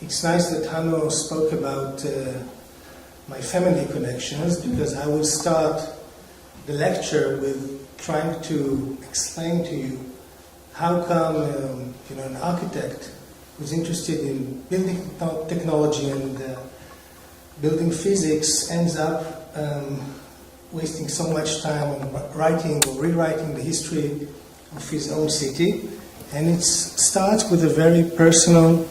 It's nice that Hanno spoke about my family connections, because I will start the lecture with trying to explain to you how come an architect who's interested in building technology and building physics ends up wasting so much time on writing or rewriting the history of his own city. And it starts with a very personal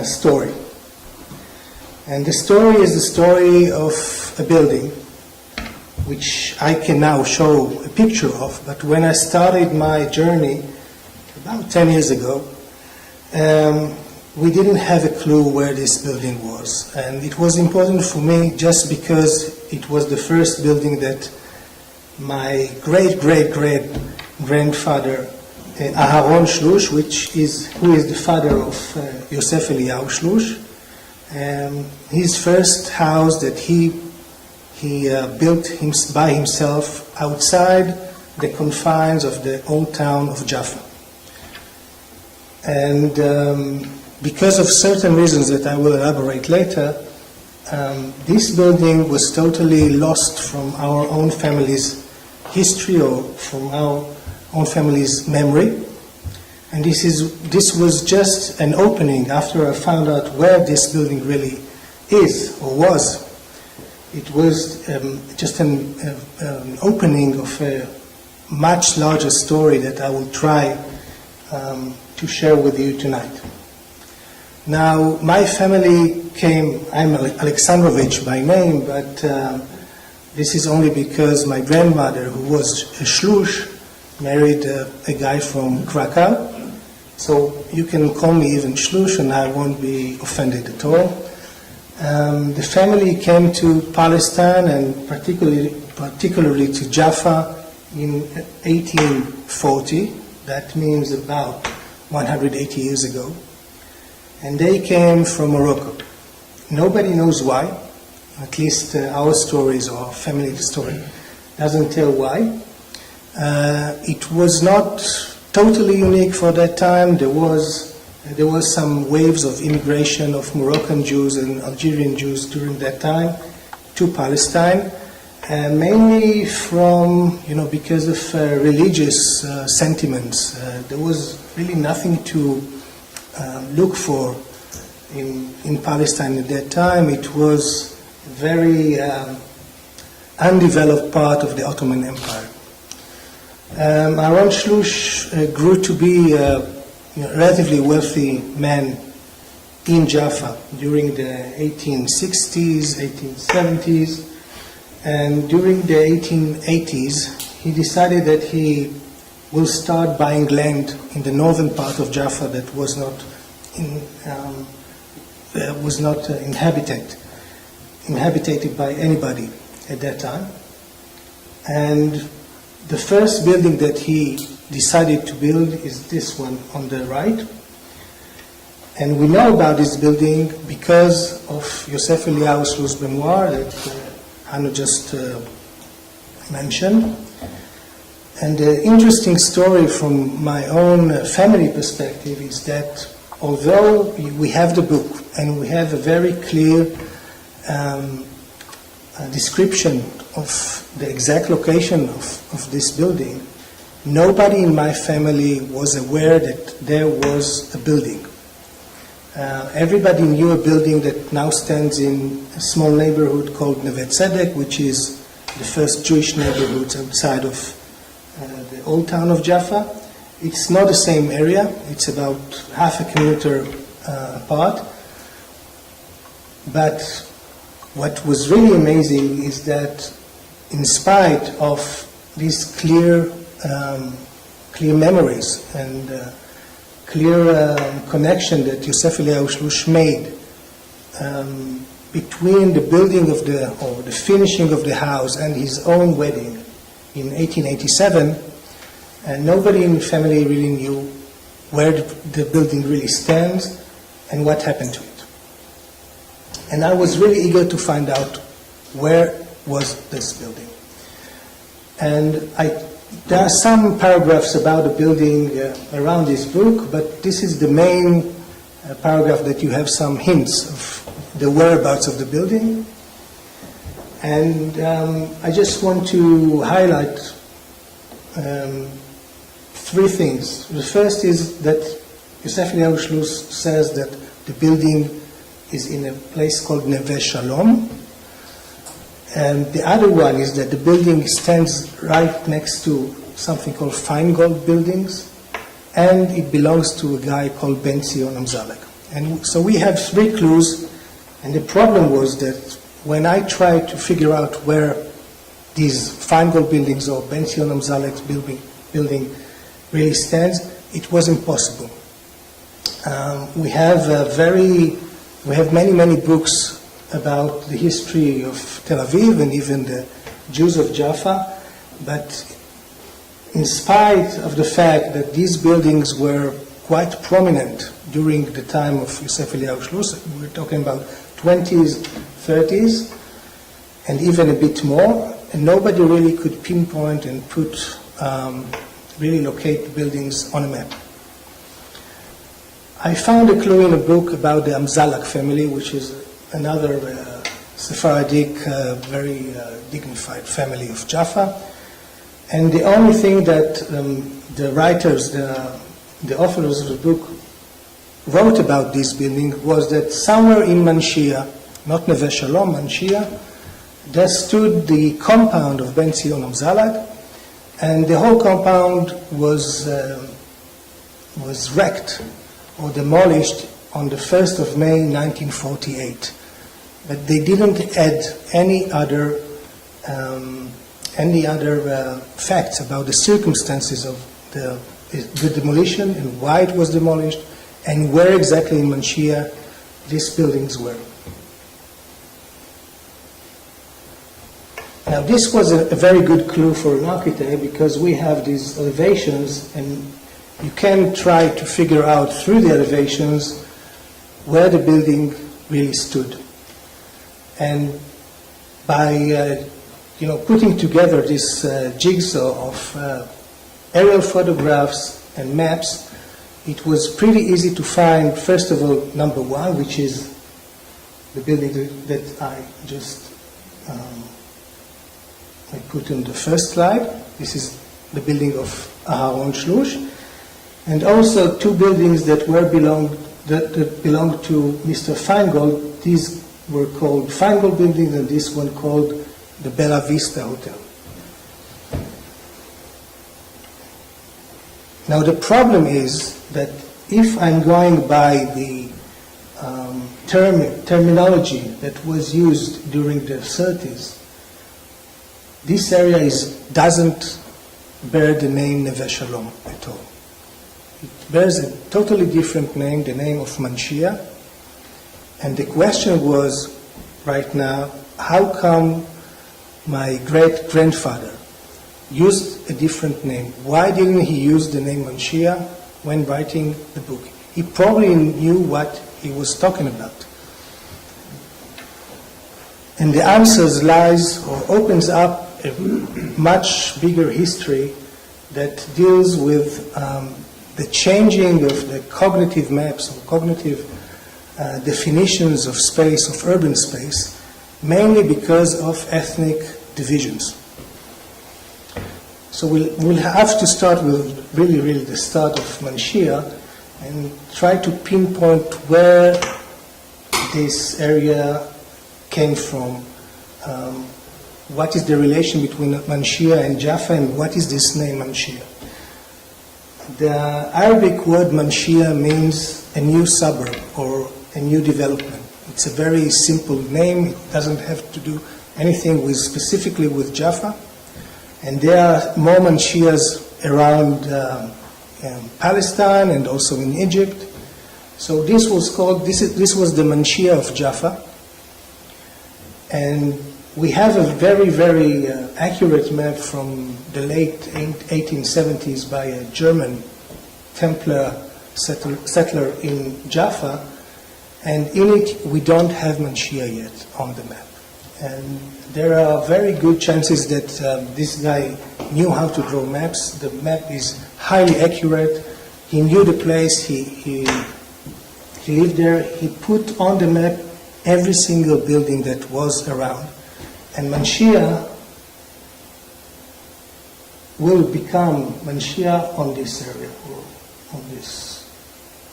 story. And the story is the story of a building, which I can now show a picture of. But when I started my journey about 10 years ago, we didn't have a clue where this building was. And it was important for me just because it was the first building that my great-great-great-grandfather, Aharon Shlush, who is the father of Yosef Eliyahu Shlush, his first house that he built by himself outside the confines of the old town of Jaffa. And because of certain reasons that I will elaborate later, this building was totally lost from our own family's history or from our own family's memory. And this was just an opening after I found out where this building really is or was. It was just an opening of a much larger story that I will try to share with you tonight. Now, my family I'm Aleksandrowicz by name, but this is only because my grandmother, who was a Shlush, married a guy from Krakow. So you can call me even Shlush and I won't be offended at all. The family came to Palestine and particularly to Jaffa in 1840. That means about 180 years ago. And they came from Morocco. Nobody knows why, at least our stories or our family story doesn't tell why. It was not totally unique for that time. There was some waves of immigration of Moroccan Jews and Algerian Jews during that time to Palestine, mainly from, because of religious sentiments. There was really nothing to look for in Palestine at that time. It was a very undeveloped part of the Ottoman Empire. Aharon Shlush grew to be a relatively wealthy man in Jaffa during the 1860s, 1870s, and during the 1880s he decided that he will start buying land in the northern part of Jaffa that was not inhabited by anybody at that time. And the first building that he decided to build is this one on the right. And we know about this building because of Yosef Eliyahu Shlush's memoir that Hanno just mentioned. And the interesting story from my own family perspective is that although we have the book and we have a very clear description of the exact location of this building, nobody in my family was aware that there was a building. Everybody knew a building that now stands in a small neighborhood called Neve Tzedek, which is the first Jewish neighborhood outside of the old town of Jaffa. It's not the same area. It's about half a kilometer apart. But what was really amazing is that in spite of these clear memories and clear connection that Yosef Eliyahu Shlush made between the building of the finishing of the house and his own wedding in 1887, and nobody in the family really knew where the building really stands and what happened to it. And I was really eager to find out where was this building. And there are some paragraphs about the building around this book, but this is the main paragraph that you have some hints of the whereabouts of the building. And I just want to highlight three things. The first is that Geschichte says that the building is in a place called Neve Shalom. And the other one is that the building stands right next to something called Feingold buildings, and it belongs to a guy called Ben Zion Amzalek. And so we have three clues, and the problem was that when I tried to figure out where these Feingold buildings or Ben Zion Amzalek's building really stands, it was impossible. We have many books about the history of Tel Aviv and even the Jews of Jaffa, but in spite of the fact that these buildings were quite prominent during the time of Yosef Eliyahu Shloss, we're talking about 20s, 30s, and even a bit more, and nobody really could pinpoint and really locate the buildings on a map. I found a clue in a book about the Amzalak family, which is another Sephardic, very dignified family of Jaffa. And the only thing that the writers, the authors of the book, wrote about this building was that somewhere in Manschieh, not Neve Shalom, Manschieh, there stood the compound of Ben Zion Amzalek, and the whole compound was wrecked or demolished on the 1st of May 1948. But they didn't add any other facts about the circumstances of the demolition and why it was demolished and where exactly in Manschieh these buildings were. Now this was a very good clue for an architect because we have these elevations and you can try to figure out through the elevations where the building really stood. And by putting together this jigsaw of aerial photographs and maps, it was pretty easy to find, first of all, number one, which is the building that I just I put on the first slide. This is the building of Aharon Shlush, and also two buildings that belonged to Mr. Feingold. These were called Feingold buildings, and this one called the Bella Vista Hotel. Now the problem is that if I'm going by the terminology that was used during the 30s, this area doesn't bear the name Neve Shalom at all. It bears a totally different name, the name of Manschieh. And the question was, right now, how come my great-grandfather used a different name? Why didn't he use the name Manschieh when writing the book? He probably knew what he was talking about. And the answers lies or opens up a much bigger history that deals with the changing of the cognitive maps or cognitive definitions of space, of urban space, mainly because of ethnic divisions. So we'll have to start with really the start of Manschieh and try to pinpoint where this area came from. What is the relation between Manschieh and Jaffa, and what is this name Manschieh? The Arabic word Manschieh means a new suburb or a new development. It's a very simple name. It doesn't have to do anything specifically with Jaffa. And there are more Manschiehs around Palestine and also in Egypt. So this was the Manschieh of Jaffa. And we have a very accurate map from the late 1870s by a German Templar settler in Jaffa, and in it we don't have Manschieh yet on the map. And there are very good chances that this guy knew how to draw maps. The map is highly accurate. He knew the place. He He lived there. He put on the map every single building that was around. And Manschieh will become Manschieh on this area, or on this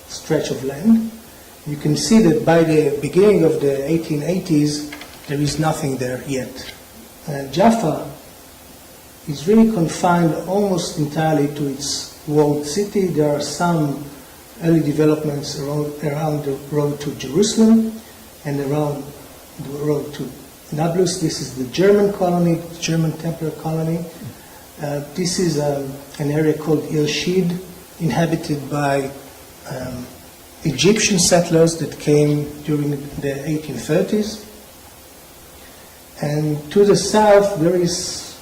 stretch of land. You can see that by the beginning of the 1880s, there is nothing there yet. Jaffa is really confined almost entirely to its walled city. There are some early developments around the road to Jerusalem and around the road to Nablus. This is the German colony, the German Templar colony. This is an area called Ilshid, inhabited by Egyptian settlers that came during the 1830s. And to the south there is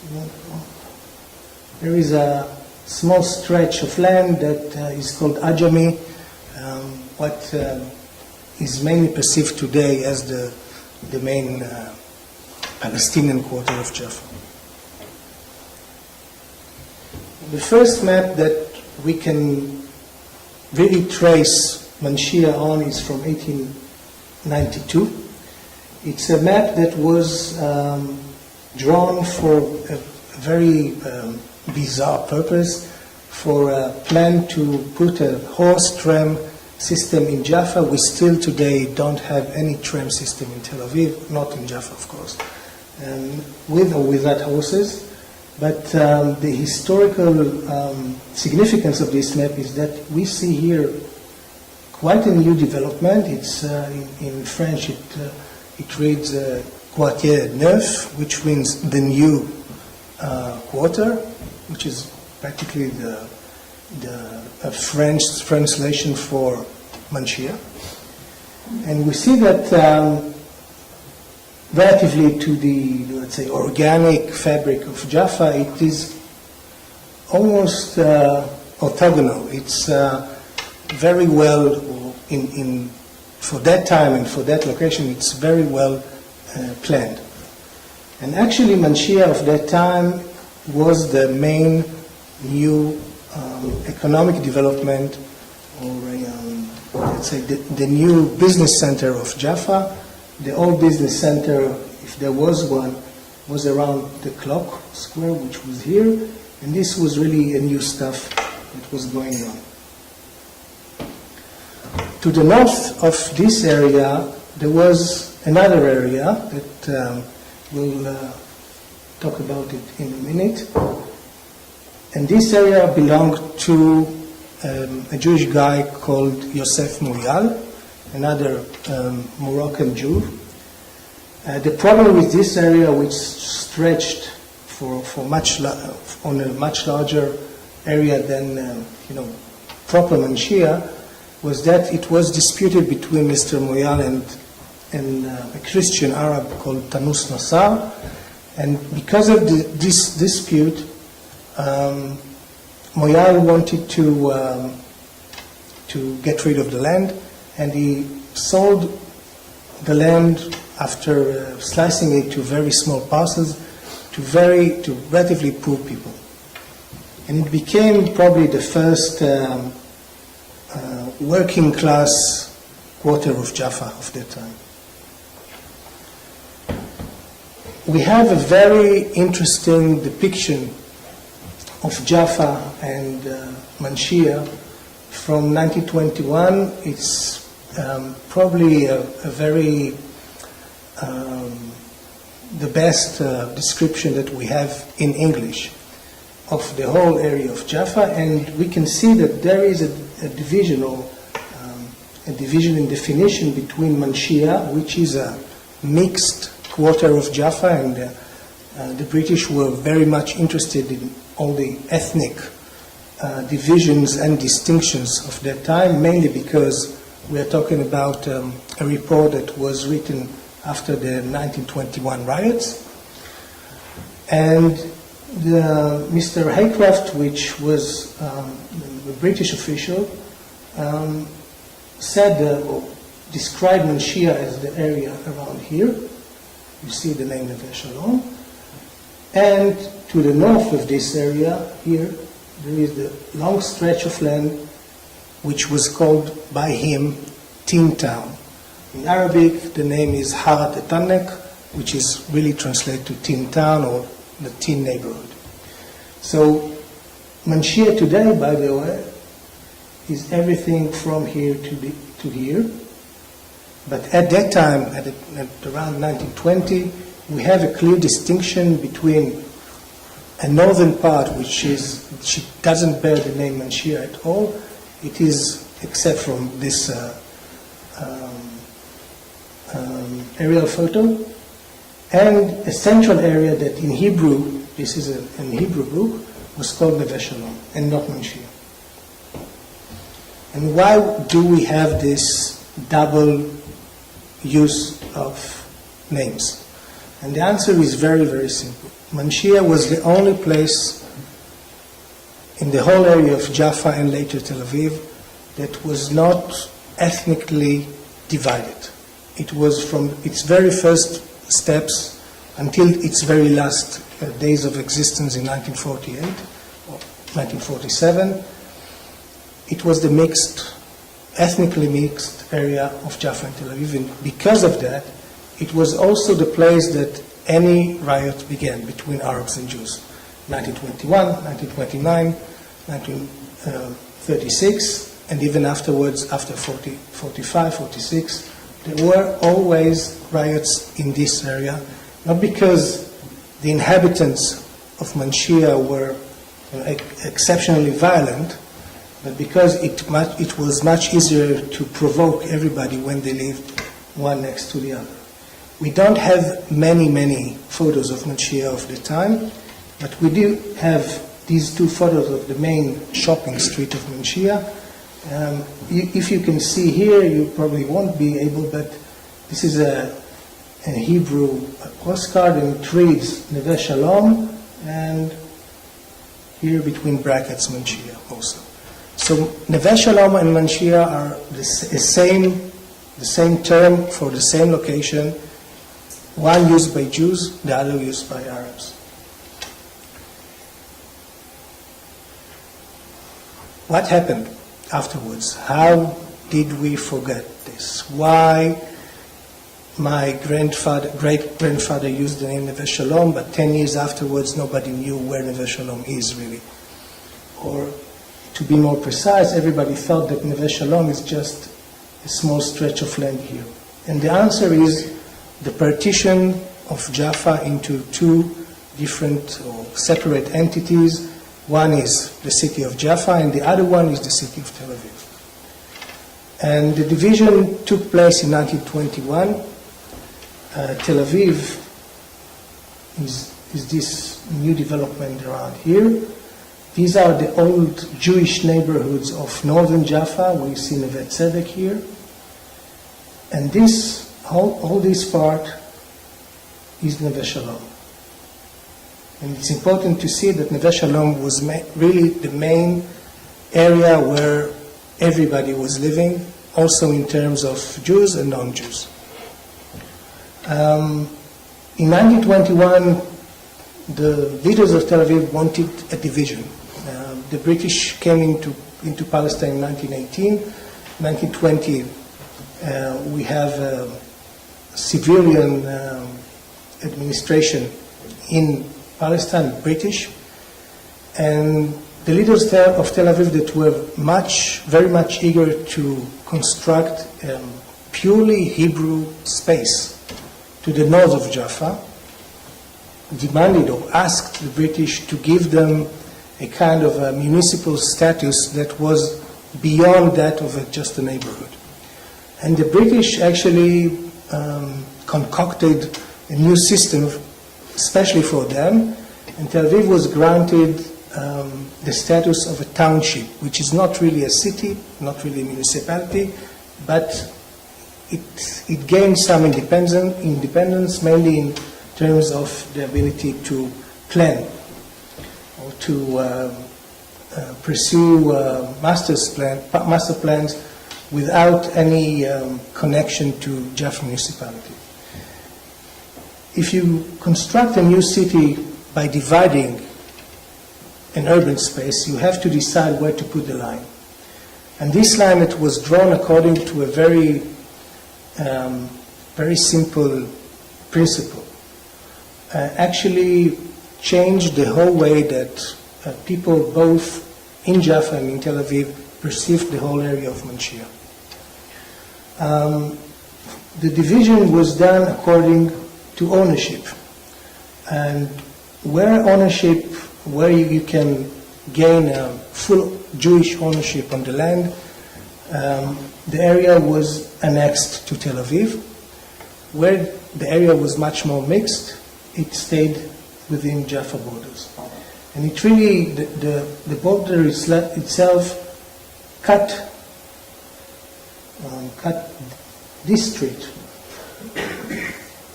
a small stretch of land that is called Ajami, what is mainly perceived today as the main Palestinian quarter of Jaffa. The first map that we can really trace Manschieh on is from 1892. It's a map that was drawn for a very bizarre purpose, for a plan to put a horse tram system in Jaffa. We still today don't have any tram system in Tel Aviv, not in Jaffa of course, with or without horses. But the historical significance of this map is that we see here quite a new development. It's in French it reads Quartier Neuf, which means the new quarter, which is practically a French translation for Manschieh. And we see that relatively to the, let's say, organic fabric of Jaffa, it is almost orthogonal. It's very well, for that time and for that location, it's very well planned. And actually, Manschieh of that time was the main new economic development, or let's say the new business center of Jaffa. The old business center, if there was one, was around the clock square, which was here, and this was really a new stuff that was going on. To the north of this area, there was another area that we'll talk about it in a minute. And this area belonged to a Jewish guy called Yosef Mouyal, another Moroccan Jew. The problem with this area, which stretched on a much larger area than proper Manschieh, was that it was disputed between Mr. Mouyal and a Christian Arab called Tanus Nassar. And because of this dispute, Mouyal wanted to get rid of the land, and he sold the land after slicing it to very small parcels to relatively poor people. And it became probably the first working class quarter of Jaffa of that time. We have a very interesting depiction of Jaffa and Manschieh from 1921. It's probably a very the best description that we have in English of the whole area of Jaffa, and we can see that there is a division in definition between Manschieh, which is a mixed quarter of Jaffa, and the British were very much interested in all the ethnic divisions and distinctions of that time, mainly because we are talking about a report that was written after the 1921 riots. And Mr. Haycraft, which was a British official, described Manschieh as the area around here. You see the name of Echelon. And to the north of this area here, there is the long stretch of land which was called by him teen town. In Arabic, the name is Harat Etanek, which is really translated to teen town or the teen neighborhood. So Manschieh today, by the way, is everything from here to here. But at that time, at around 1920, we have a clear distinction between a northern part, which doesn't bear the name Manschieh at all. It is, except from this aerial photo, and a central area that in Hebrew, this is an Hebrew book, was called Neve Shalom, and not Manschieh. And why do we have this double use of names? And the answer is very, very simple. Manschieh was the only place in the whole area of Jaffa and later Tel Aviv that was not ethnically divided. It was from its very first steps until its very last days of existence in 1948 or 1947. It was the ethnically mixed area of Jaffa and Tel Aviv, and because of that, it was also the place that any riot began between Arabs and Jews. 1921, 1929, 1936, and even afterwards, after 45, 46, there were always riots in this area, not because the inhabitants of Manschieh were exceptionally violent, but because it was much easier to provoke everybody when they lived one next to the other. We don't have many photos of Manschieh of the time, but we do have these two photos of the main shopping street of Manschieh. If you can see here, you probably won't be able, but this is a Hebrew postcard, and it reads Neve Shalom, and here between brackets Manschieh also. So Neve Shalom and Manschieh are the same term for the same location, one used by Jews, the other used by Arabs. What happened afterwards? How did we forget this? Why my great-grandfather used the name Neve Shalom, but 10 years afterwards nobody knew where Neve Shalom is really? Or to be more precise, everybody thought that Neve Shalom is just a small stretch of land here. And the answer is the partition of Jaffa into two different or separate entities. One is the city of Jaffa, and the other one is the city of Tel Aviv. And the division took place in 1921. Tel Aviv is this new development around here. These are the old Jewish neighborhoods of northern Jaffa. We see Neve Tzedek here. And all this part is Neve Shalom. And it's important to see that Neve Shalom was really the main area where everybody was living, also in terms of Jews and non-Jews. In 1921, the leaders of Tel Aviv wanted a division. The British came into Palestine in 1918. 1920, we have a civilian administration in Palestine, British, and the leaders of Tel Aviv that were very much eager to construct purely Hebrew space to the north of Jaffa demanded or asked the British to give them a kind of a municipal status that was beyond that of just a neighborhood. And the British actually concocted a new system especially for them, and Tel Aviv was granted the status of a township, which is not really a city, not really a municipality, but it gained some independence, mainly in terms of the ability to plan or to pursue master plans without any connection to Jaffa municipality. If you construct a new city by dividing an urban space, you have to decide where to put the line. And this line, it was drawn according to a very simple principle. Actually changed the whole way that people both in Jaffa and in Tel Aviv perceived the whole area of Manschieh. The division was done according to ownership. And where you can gain full Jewish ownership on the land, the area was annexed to Tel Aviv. Where the area was much more mixed, it stayed within Jaffa borders. And it really, the border itself cut this street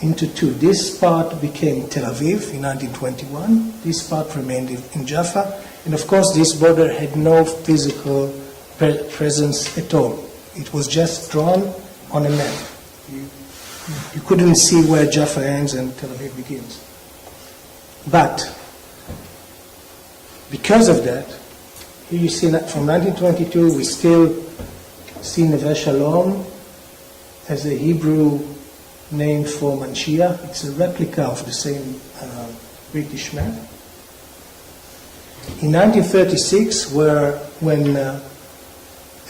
into two. This part became Tel Aviv in 1921. This part remained in Jaffa. And of course, this border had no physical presence at all. It was just drawn on a map. You couldn't see where Jaffa ends and Tel Aviv begins. But because of that, here you see that from 1922 we still see Neve Shalom as a Hebrew name for Manschieh. It's a replica of the same British map. In 1936, when a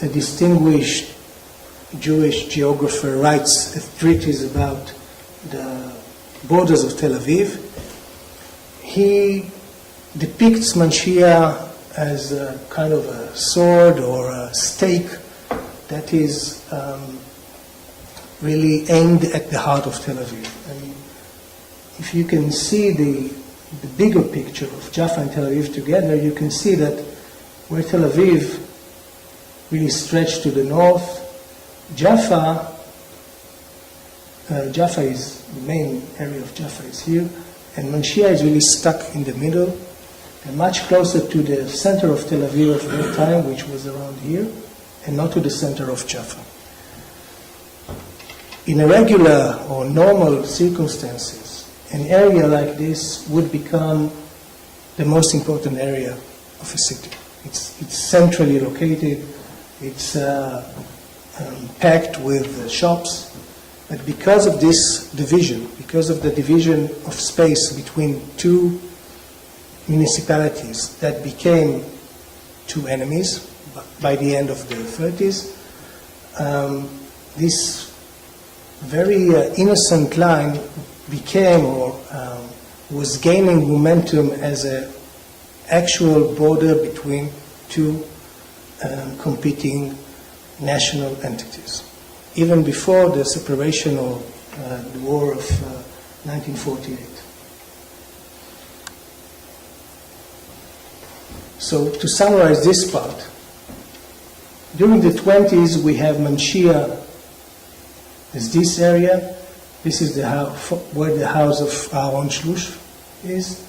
distinguished Jewish geographer writes a treatise about the borders of Tel Aviv, he depicts Manschieh as a kind of a sword or a stake that is really aimed at the heart of Tel Aviv. And if you can see the bigger picture of Jaffa and Tel Aviv together, you can see that where Tel Aviv really stretched to the north, Jaffa is the main area of Jaffa is here, and Manschieh is really stuck in the middle, and much closer to the center of Tel Aviv of that time, which was around here, and not to the center of Jaffa. In irregular or normal circumstances, an area like this would become the most important area of a city. It's centrally located, it's packed with shops, but because of this division, because of the division of space between two municipalities that became two enemies by the end of the 30s, this very innocent line became or was gaining momentum as an actual border between two competing national entities, even before the separation or the war of 1948. So to summarize this part, during the 20s we have Manschieh as this area. This is where the house of Aaron Shlush is.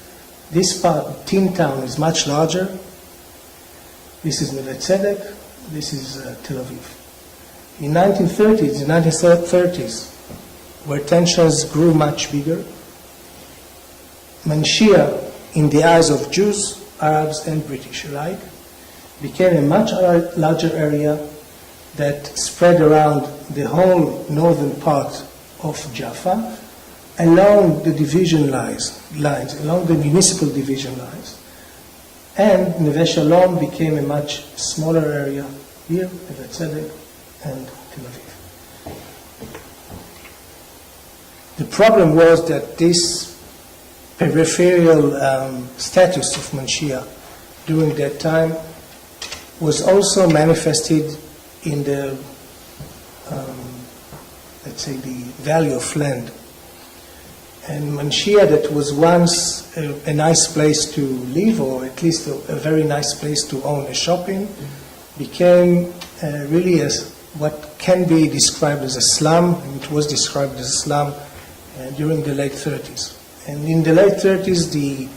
This part, Tin Town, is much larger. This is Neve Tzedek. This is Tel Aviv. In 1930s, where tensions grew much bigger, Manschieh, in the eyes of Jews, Arabs, and British alike, became a much larger area that spread around the whole northern part of Jaffa, along the division lines, along the municipal division lines. And Neve Shalom became a much smaller area here, Neve Tzedek and Tel Aviv. The problem was that this peripheral status of Manschieh during that time was also manifested in the, let's say, the value of land. And Manschieh, that was once a nice place to live, or at least a very nice place to own a shop in, became really as what can be described as a slum, and it was described as a slum during the late 30s. And in the late 30s, the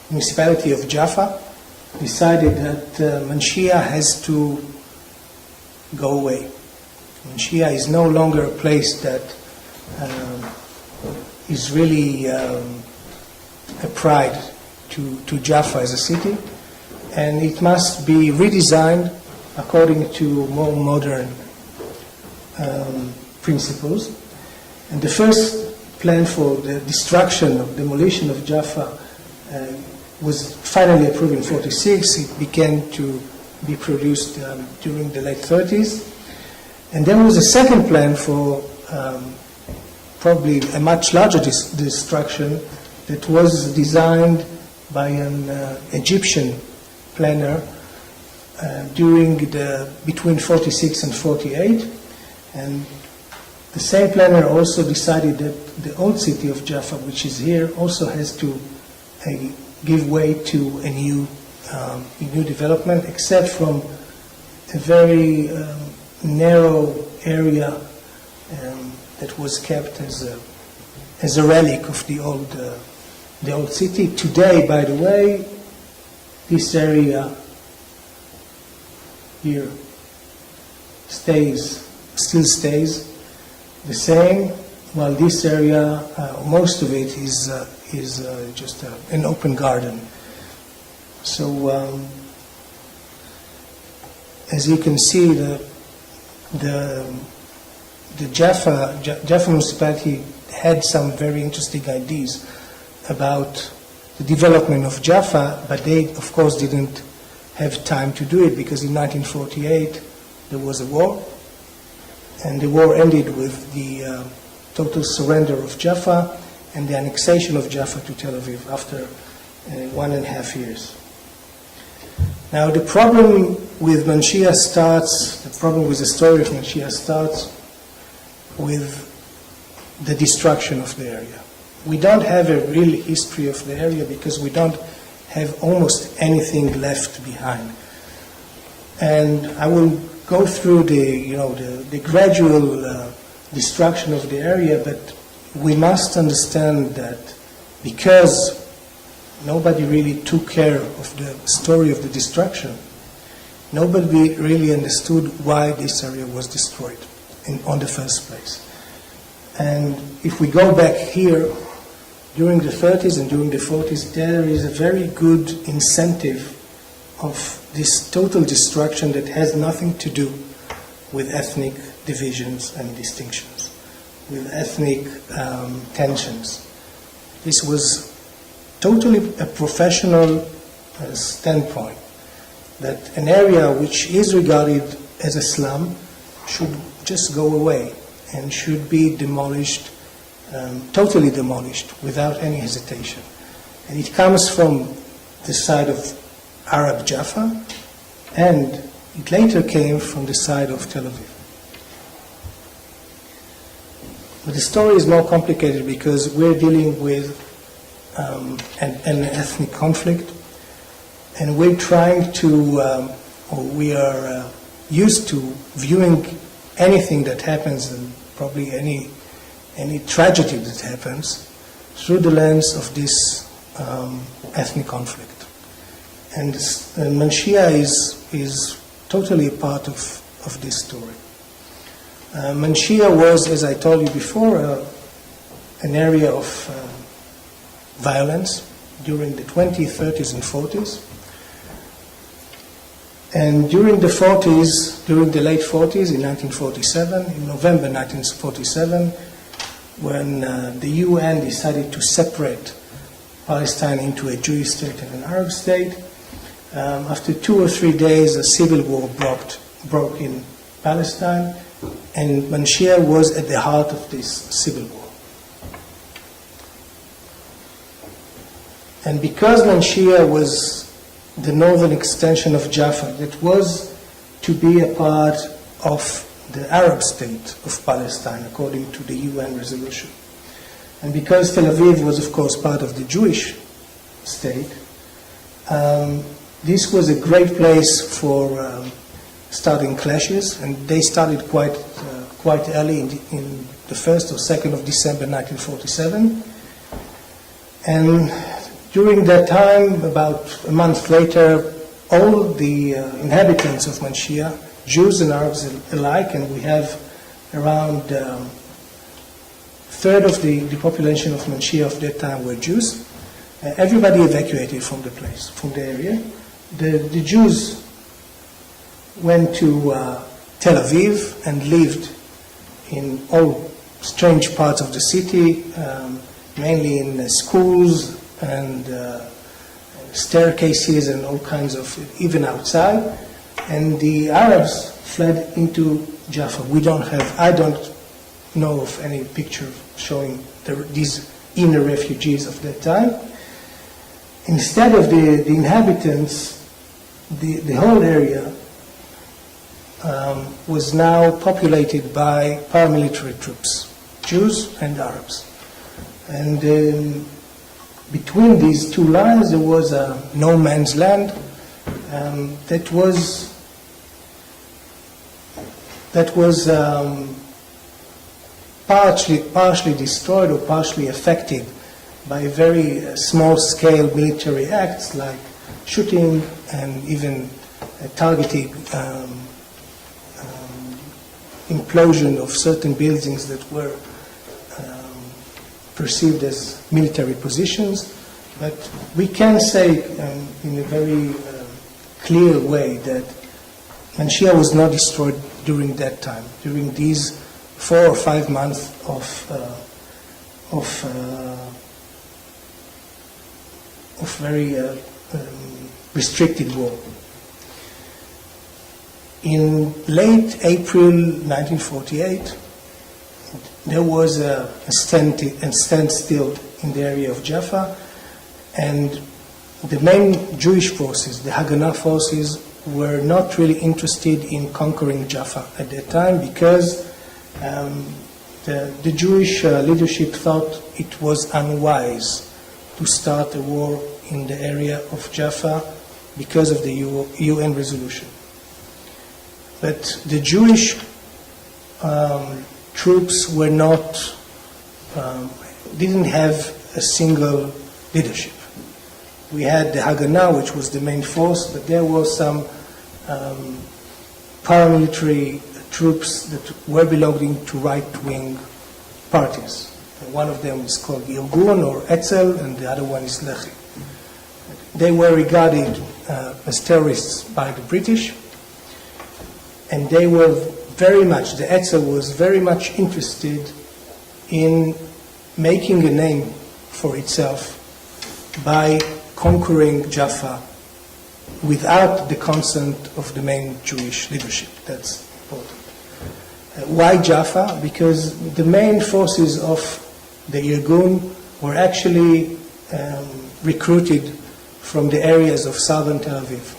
municipality of Jaffa decided that Manschieh has to go away. Manschieh is no longer a place that is really a pride to Jaffa as a city, and it must be redesigned according to more modern principles. And the first plan for the destruction or demolition of Jaffa was finally approved in 1946. It began to be produced during the late 30s. And there was a second plan for probably a much larger destruction that was designed by an Egyptian planner between 46 and 48. And the same planner also decided that the old city of Jaffa, which is here, also has to give way to a new development, except from a very narrow area that was kept as a relic of the old city. Today, by the way, this area here still stays the same, while this area, most of it is just an open garden. So, as you can see, the Jaffa municipality had some very interesting ideas about the development of Jaffa, but they, of course, didn't have time to do it because in 1948 there was a war, and the war ended with the total surrender of Jaffa and the annexation of Jaffa to Tel Aviv after 1.5 years. Now, the problem with the story of Manschieh starts with the destruction of the area. We don't have a real history of the area because we don't have almost anything left behind. And I will go through the gradual destruction of the area, but we must understand that because nobody really took care of the story of the destruction, nobody really understood why this area was destroyed on the first place. And if we go back here, during the 30s and during the 40s, there is a very good incentive of this total destruction that has nothing to do with ethnic divisions and distinctions, with ethnic tensions. This was totally a professional standpoint, that an area which is regarded as a slum should just go away and should be demolished, totally demolished, without any hesitation. And it comes from the side of Arab Jaffa, and it later came from the side of Tel Aviv. But the story is more complicated because we're dealing with an ethnic conflict, and we're trying to, or we are used to viewing anything that happens, and probably any tragedy that happens, through the lens of this ethnic conflict. And Manschieh is totally a part of this story. Manschieh was, as I told you before, an area of violence during the 20s, 30s, and 40s. And during the 40s, during the late 40s, in 1947, in November 1947, when the UN decided to separate Palestine into a Jewish state and an Arab state, after 2 or 3 days, a civil war broke in Palestine, and Manschieh was at the heart of this civil war. And because Manschieh was the northern extension of Jaffa, that was to be a part of the Arab state of Palestine, according to the UN resolution. And because Tel Aviv was, of course, part of the Jewish state, this was a great place for starting clashes, and they started quite early in the 1st or 2nd of December 1947. And during that time, about a month later, all the inhabitants of Manschieh, Jews and Arabs alike, and we have around a third of the population of Manschieh of that time were Jews. Everybody evacuated from the place, from the area. The Jews went to Tel Aviv and lived in all strange parts of the city, mainly in schools and staircases and all kinds of, even outside. And the Arabs fled into Jaffa. I don't know of any picture showing these inner refugees of that time. Instead of the inhabitants, the whole area was now populated by paramilitary troops, Jews and Arabs. And between these two lines there was a no man's land that was partially destroyed or partially affected by very small-scale military acts like shooting and even targeting implosion of certain buildings that were perceived as military positions. But we can say in a very clear way that Manschieh was not destroyed during that time, during these 4 or 5 months of very restricted war. In late April 1948, there was a standstill in the area of Jaffa, and the main Jewish forces, the Haganah forces, were not really interested in conquering Jaffa at that time because the Jewish leadership thought it was unwise to start a war in the area of Jaffa because of the UN resolution. But the Jewish troops were not, didn't have a single leadership. We had the Haganah, which was the main force, but there were some paramilitary troops that were belonging to right-wing parties. And one of them is called Irgun or Etzel, and the other one is Lehi. They were regarded as terrorists by the British, and they were very much, the Etzel was very much interested in making a name for itself by conquering Jaffa without the consent of the main Jewish leadership. That's important. Why Jaffa? Because the main forces of the Irgun were actually recruited from the areas of southern Tel Aviv.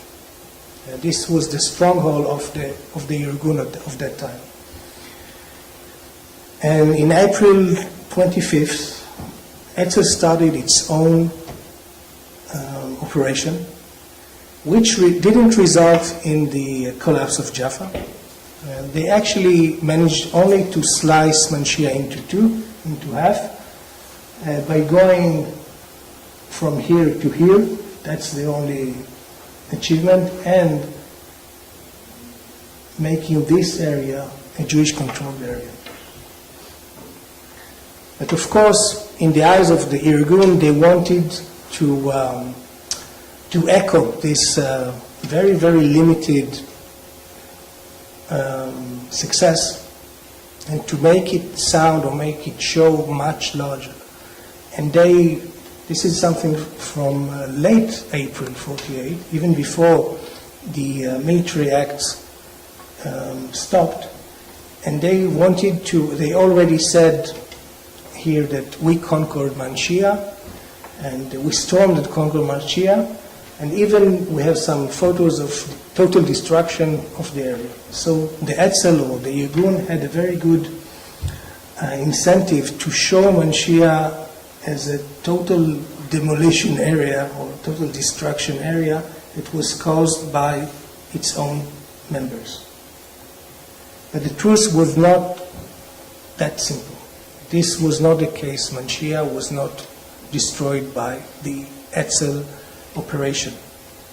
This was the stronghold of the Irgun of that time. And in April 25th, Etzel started its own operation, which didn't result in the collapse of Jaffa. They actually managed only to slice Manschieh into half, by going from here to here. That's the only achievement, and making this area a Jewish-controlled area. But of course, in the eyes of the Irgun, they wanted to echo this very, very limited success, and to make it sound or make it show much larger. And this is something from late April 48, even before the military acts stopped, and they already said here that we conquered Manschieh, and we stormed and conquered Manschieh, and even we have some photos of total destruction of the area. So the Etzel or the Irgun had a very good incentive to show Manschieh as a total demolition area or total destruction area that was caused by its own members. But the truth was not that simple. This was not the case. Manschieh was not destroyed by the Etzel operation.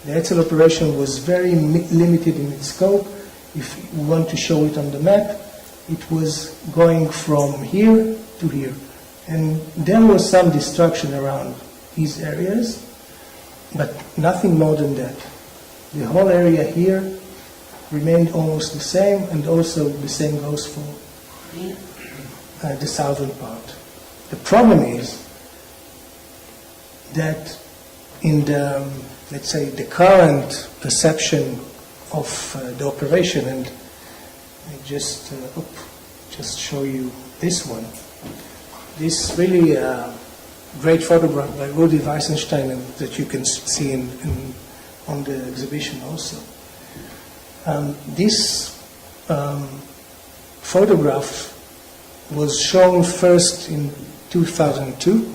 The Etzel operation was very limited in its scope. If you want to show it on the map, it was going from here to here. And there was some destruction around these areas, but nothing more than that. The whole area here remained almost the same, and also the same goes for the southern part. The problem is that in the, let's say, the current perception of the operation, and I just show you this one. This really great photograph by Rudi Weissenstein, and that you can see on the exhibition also. This photograph was shown first in 2002,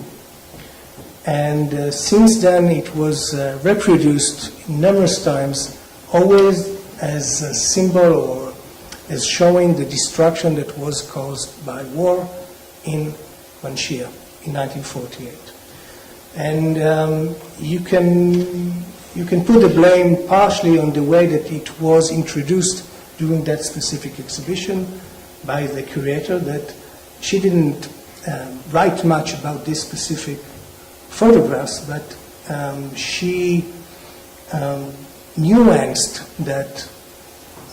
and since then it was reproduced numerous times, always as a symbol or as showing the destruction that was caused by war in Manschieh in 1948. And you can put the blame partially on the way that it was introduced during that specific exhibition by the curator, that she didn't write much about this specific photographs, but she nuanced that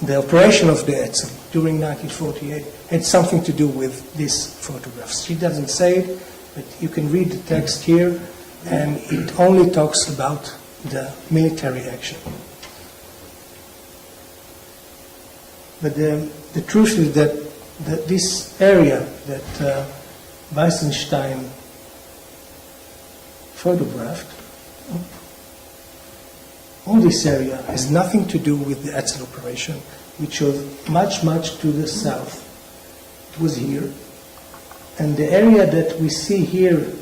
the operation of the Etzel during 1948 had something to do with these photographs. She doesn't say it, but you can read the text here, and it only talks about the military action. But the truth is that this area that Weissenstein photographed, all this area has nothing to do with the Etzel operation, which was much, much to the south. It was here. And the area that we see here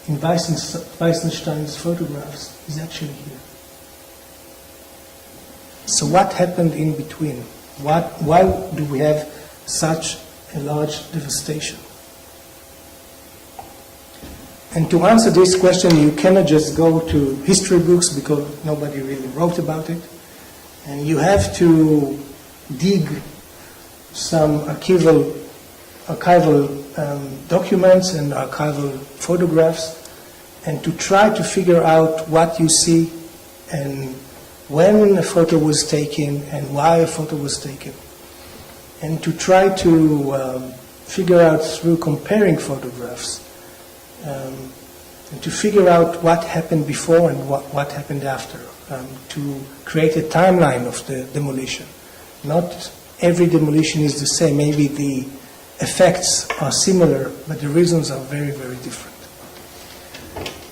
in Weissenstein's photographs is actually here. So what happened in between? Why do we have such a large devastation? And to answer this question, you cannot just go to history books, because nobody really wrote about it. And you have to dig some archival documents and archival photographs, and to try to figure out what you see and when a photo was taken and why a photo was taken. And to try to figure out through comparing photographs, and to figure out what happened before and what happened after, to create a timeline of the demolition. Not every demolition is the same. Maybe the effects are similar, but the reasons are very, very different.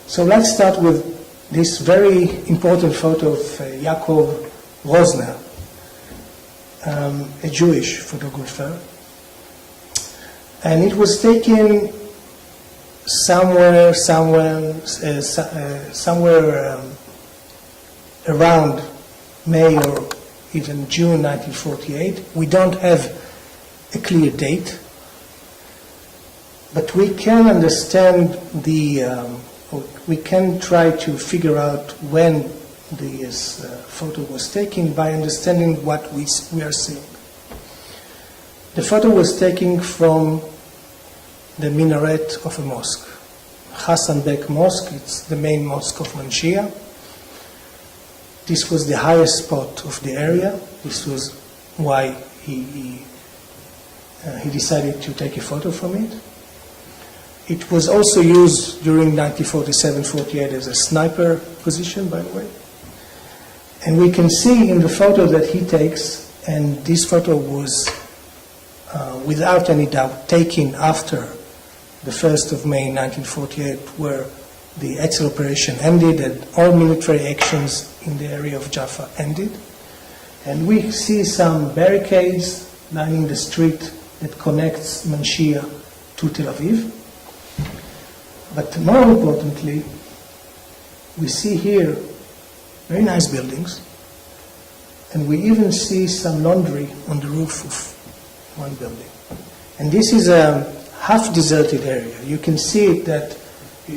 So let's start with this very important photo of Yaakov Rosner, a Jewish photographer. And it was taken somewhere around May or even June 1948. We don't have a clear date, but we can understand we can try to figure out when this photo was taken by understanding what we are seeing. The photo was taken from the minaret of a mosque, Hassan Bek Mosque. It's the main mosque of Manschieh. This was the highest spot of the area. This was why he decided to take a photo from it. It was also used during 1947-48 as a sniper position, by the way. And we can see in the photo that he takes, and this photo was, without any doubt, taken after the 1st of May 1948, where the Etzel operation ended and all military actions in the area of Jaffa ended. And we see some barricades lining the street that connects Manschieh to Tel Aviv. But more importantly, we see here very nice buildings, and we even see some laundry on the roof of one building. And this is a half-deserted area. You can see it that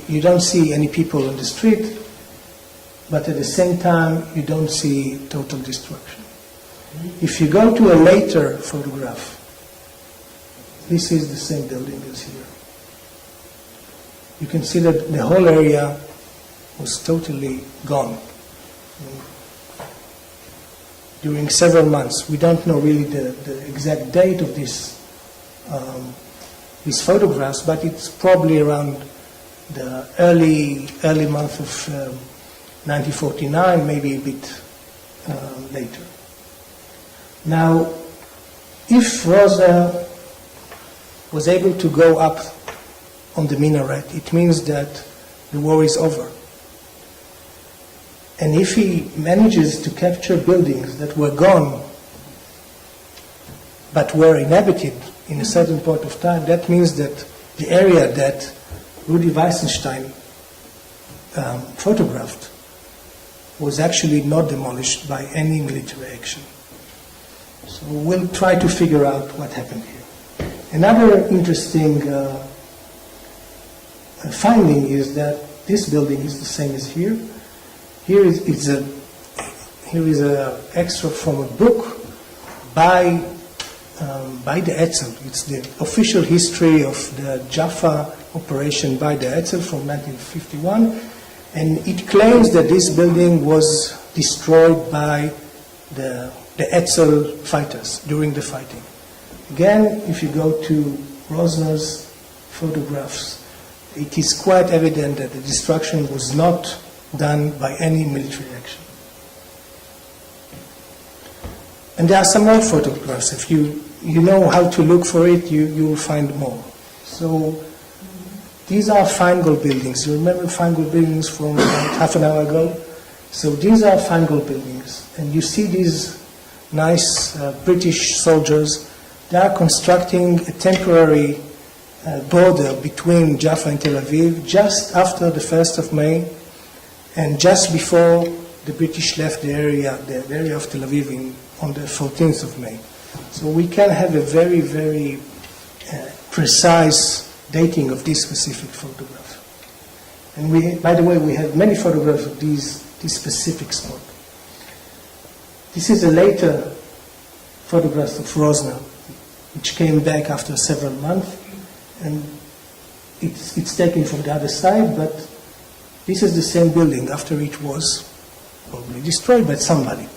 you don't see any people on the street, but at the same time, you don't see total destruction. If you go to a later photograph, this is the same building as here. You can see that the whole area was totally gone. during several months. We don't know really the exact date of these photographs, but it's probably around the early month of 1949, maybe a bit later. Now, if Rosa was able to go up on the minaret, it means that the war is over. And if he manages to capture buildings that were gone but were inhabited in a certain point of time, that means that the area that Rudi Weissenstein photographed was actually not demolished by any military action. So we'll try to figure out what happened here. Another interesting finding is that this building is the same as here. Here is an extract from a book by the Etzel. It's the official history of the Jaffa operation by the Etzel from 1951, and it claims that this building was destroyed by the Etzel fighters during the fighting. Again, if you go to Rosner's photographs, it is quite evident that the destruction was not done by any military action. And there are some more photographs. If you know how to look for it, you will find more. So these are Feingold buildings. You remember Feingold buildings from about half an hour ago? So these are Feingold buildings. And you see these nice British soldiers. They are constructing a temporary border between Jaffa and Tel Aviv just after the 1st of May and just before the British left the area of Tel Aviv on the 14th of May. So we can have a very, very precise dating of this specific photograph. And by the way, we have many photographs of this specific spot. This is a later photograph of Rosner, which came back after several months, and it's taken from the other side, but this is the same building after it was probably destroyed by somebody.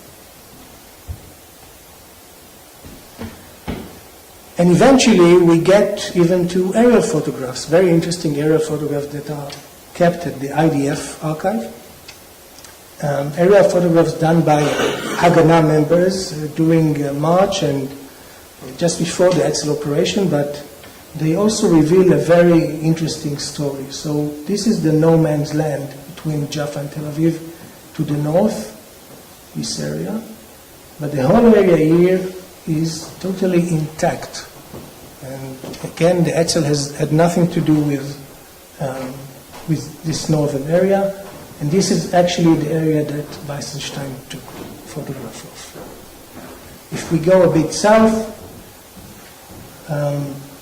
And eventually we get even to aerial photographs, very interesting aerial photographs that are kept at the IDF archive. Aerial photographs done by Haganah members during March and just before the Etzel operation, but they also reveal a very interesting story. So this is the no man's land between Jaffa and Tel Aviv to the north, this area, but the whole area here is totally intact. And again, the Etzel has had nothing to do with this northern area, and this is actually the area that Weissenstein took photograph of. If we go a bit south,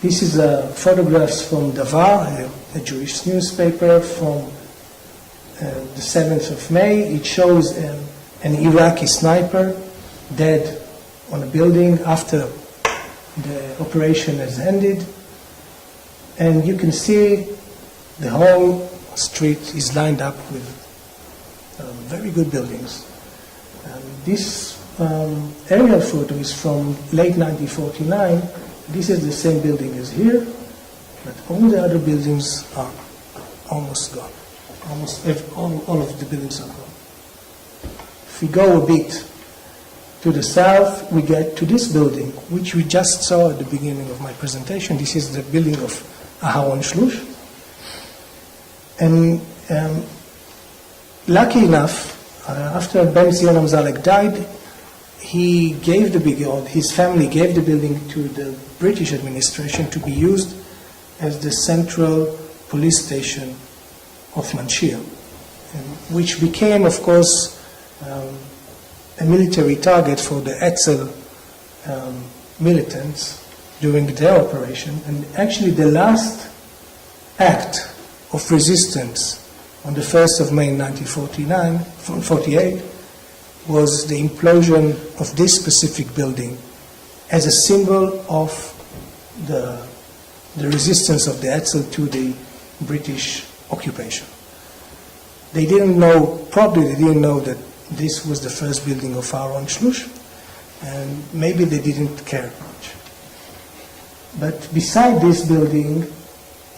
this is photographs from Davar, a Jewish newspaper from the 7th of May. It shows an Iraqi sniper dead on a building after the operation has ended. And you can see the whole street is lined up with very good buildings. This aerial photo is from late 1949. This is the same building as here, but all the other buildings are almost gone. All of the buildings are gone. If we go a bit to the south, we get to this building, which we just saw at the beginning of my presentation. This is the building of Aharon Shlush. And lucky enough, after Ben Zion Amzalek died, he gave his family gave the building to the British administration to be used as the central police station of Manschieh, which became, of course, a military target for the Etzel militants during their operation. And actually the last act of resistance on the 1st of May 1948 was the implosion of this specific building as a symbol of the resistance of the Etzel to the British occupation. Probably they didn't know that this was the first building of Aharon Shlush, and maybe they didn't care much. But beside this building,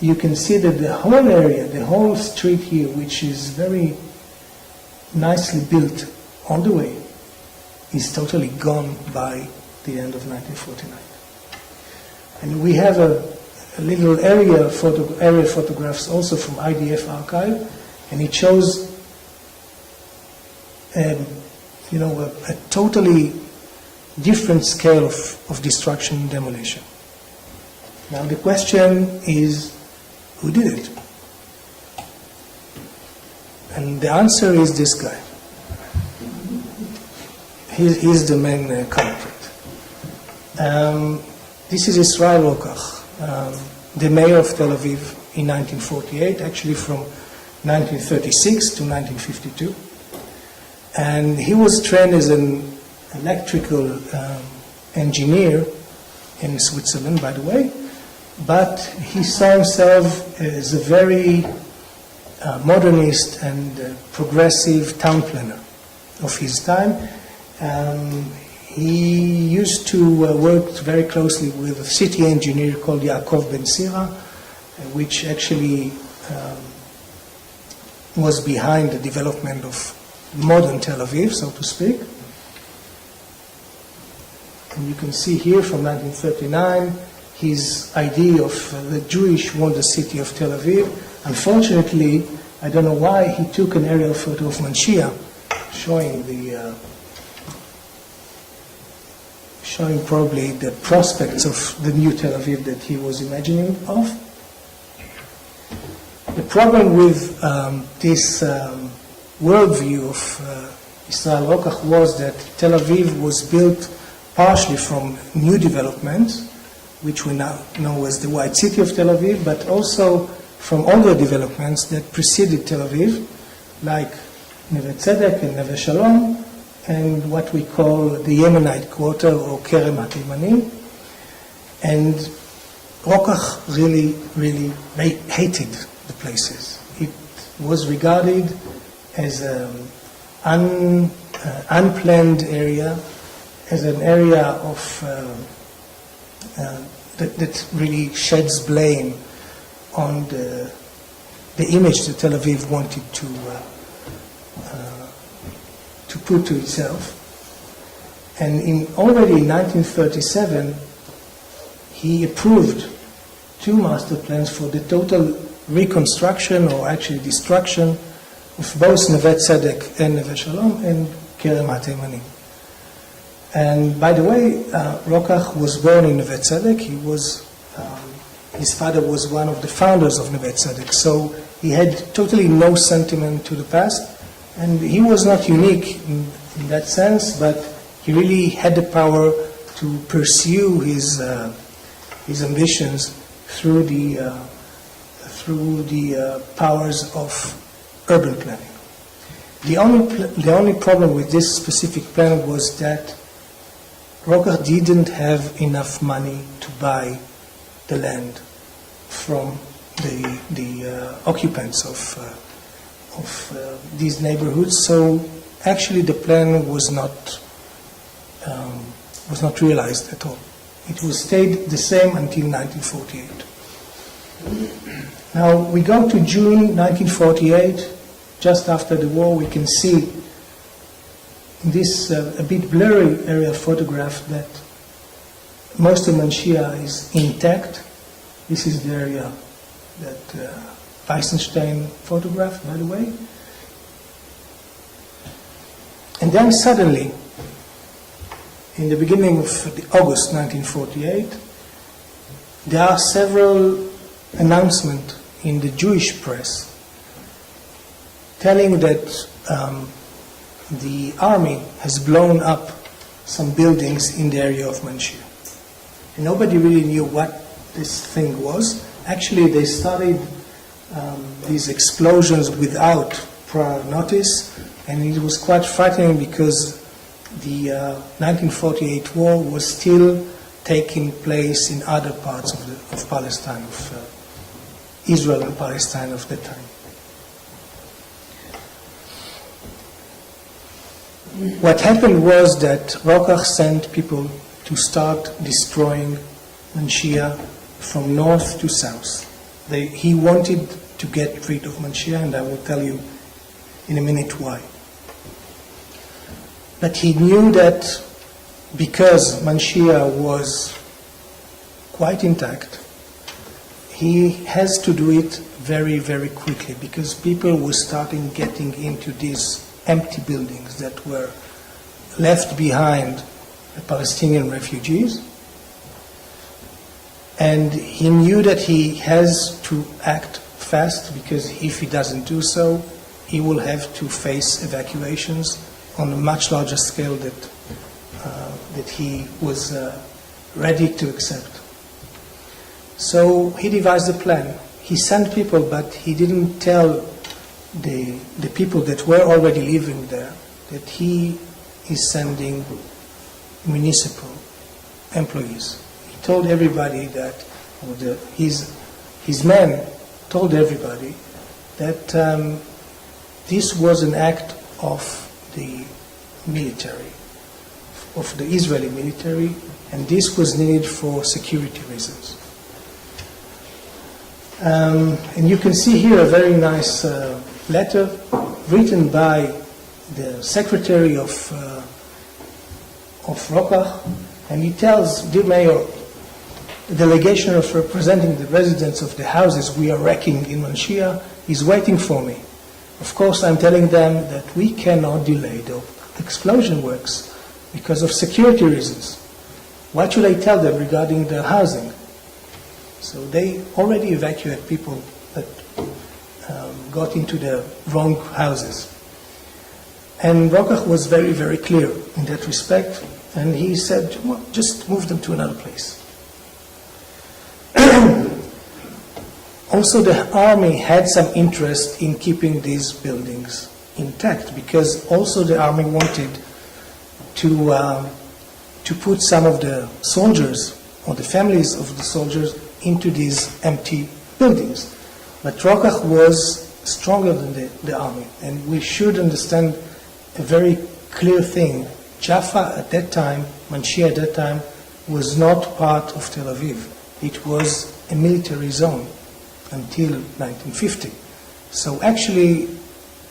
you can see that the whole area, the whole street here, which is very nicely built all the way, is totally gone by the end of 1949. And we have a little area photographs also from IDF archive, and it shows a totally different scale of destruction and demolition. Now the question is, who did it? And the answer is this guy. He's the main culprit. This is Israel Rokach, the mayor of Tel Aviv in 1948, actually from 1936 to 1952. And he was trained as an electrical engineer in Switzerland, by the way, but he saw himself as a very modernist and progressive town planner of his time. He used to work very closely with a city engineer called Yaakov Ben Sira, which actually was behind the development of modern Tel Aviv, so to speak. And you can see here from 1939 his idea of the Jewish wonder city of Tel Aviv. Unfortunately, I don't know why, he took an aerial photo of Manschieh showing probably the prospects of the new Tel Aviv that he was imagining of. The problem with this worldview of Israel Rokach was that Tel Aviv was built partially from new developments, which we now know as the White City of Tel Aviv, but also from older developments that preceded Tel Aviv, like Neve Tzedek and Neve Shalom, and what we call the Yemenite Quarter or Kerem HaTeimanim. And Rokach really hated the places. It was regarded as an unplanned area, as an area of that really sheds blame on the image that Tel Aviv wanted to put to itself. And already in 1937, he approved 2 master plans for the total reconstruction, or actually destruction, of both Neve Tzedek and Neve Shalom and Kerem HaTeimanim. And by the way, Rokach was born in Neve Tzedek. His father was one of the founders of Neve Tzedek, so he had totally no sentiment to the past. And he was not unique in that sense, but he really had the power to pursue his ambitions through the powers of urban planning. The only problem with this specific plan was that Rokach didn't have enough money to buy the land from the occupants of these neighborhoods. So actually the plan was not realized at all. It stayed the same until 1948. Now we go to June 1948, just after the war. We can see in this a bit blurry aerial photograph that most of Manschieh is intact. This is the area that Weissenstein photographed, by the way. And then suddenly, in the beginning of August 1948, there are several announcements in the Jewish press telling that the army has blown up some buildings in the area of Manschieh. And nobody really knew what this thing was. Actually, they started these explosions without prior notice, and it was quite frightening because the 1948 war was still taking place in other parts of Palestine, of Israel and Palestine of the time. What happened was that Rokach sent people to start destroying Manschieh from north to south. He wanted to get rid of Manschieh, and I will tell you in a minute why. But he knew that because Manschieh was quite intact, he has to do it very, very quickly, because people were starting getting into these empty buildings that were left behind the Palestinian refugees. And he knew that he has to act fast, because if he doesn't do so, he will have to face evacuations on a much larger scale that he was ready to accept. So he devised a plan. He sent people, but he didn't tell the people that were already living there that he is sending municipal employees. He told everybody that, or his men told everybody that this was an act of the military, of the Israeli military, and this was needed for security reasons. And you can see here a very nice letter written by the secretary of Rokach, and he tells, "Dear Mayor, the delegation of representing the residents of the houses we are wrecking in Manschieh is waiting for me. Of course, I'm telling them that we cannot delay the explosion works because of security reasons. What should I tell them regarding the housing?" So they already evacuated people that got into the wrong houses. And Rokach was very, very clear in that respect, and he said, well, just move them to another place. Also, the army had some interest in keeping these buildings intact, because also the army wanted to put some of the soldiers, or the families of the soldiers, into these empty buildings. But Rokach was stronger than the army, and we should understand a very clear thing. Jaffa at that time, Manschieh at that time, was not part of Tel Aviv. It was a military zone until 1950. So actually,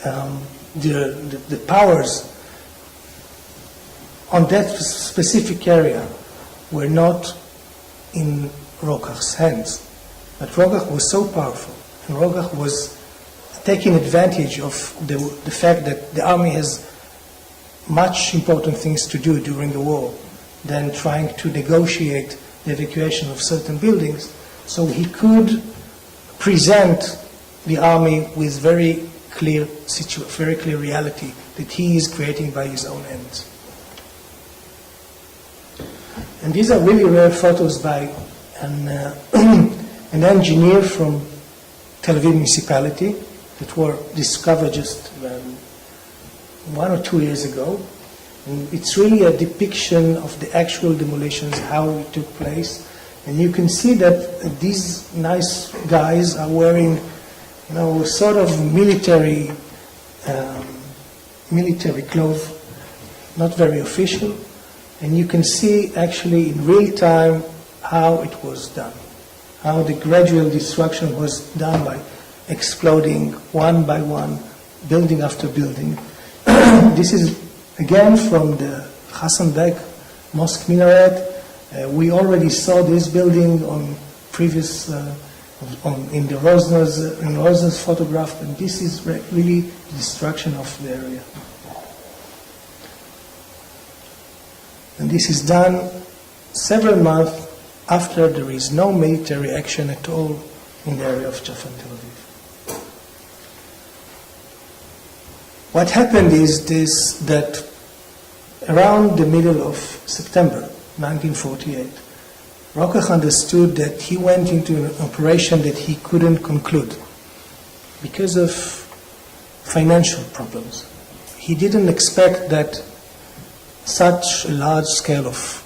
the powers on that specific area were not in Rokach's hands. But Rokach was so powerful, and Rokach was taking advantage of the fact that the army has much important things to do during the war than trying to negotiate the evacuation of certain buildings. So he could present the army with very clear reality that he is creating by his own hands. And these are really rare photos by an engineer from Tel Aviv municipality that were discovered just 1 or 2 years ago. And it's really a depiction of the actual demolitions, how it took place. And you can see that these nice guys are wearing, sort of military clothes, not very official. And you can see actually in real time how it was done, how the gradual destruction was done by exploding one by one, building after building. This is again from the Hassan Bek Mosque minaret. We already saw this building on previous, in the Rosner's photograph, and this is really the destruction of the area. And this is done several months after there is no military action at all in the area of Jaffa and Tel Aviv. What happened is this, that around the middle of September 1948, Rokach understood that he went into an operation that he couldn't conclude because of financial problems. He didn't expect that such a large scale of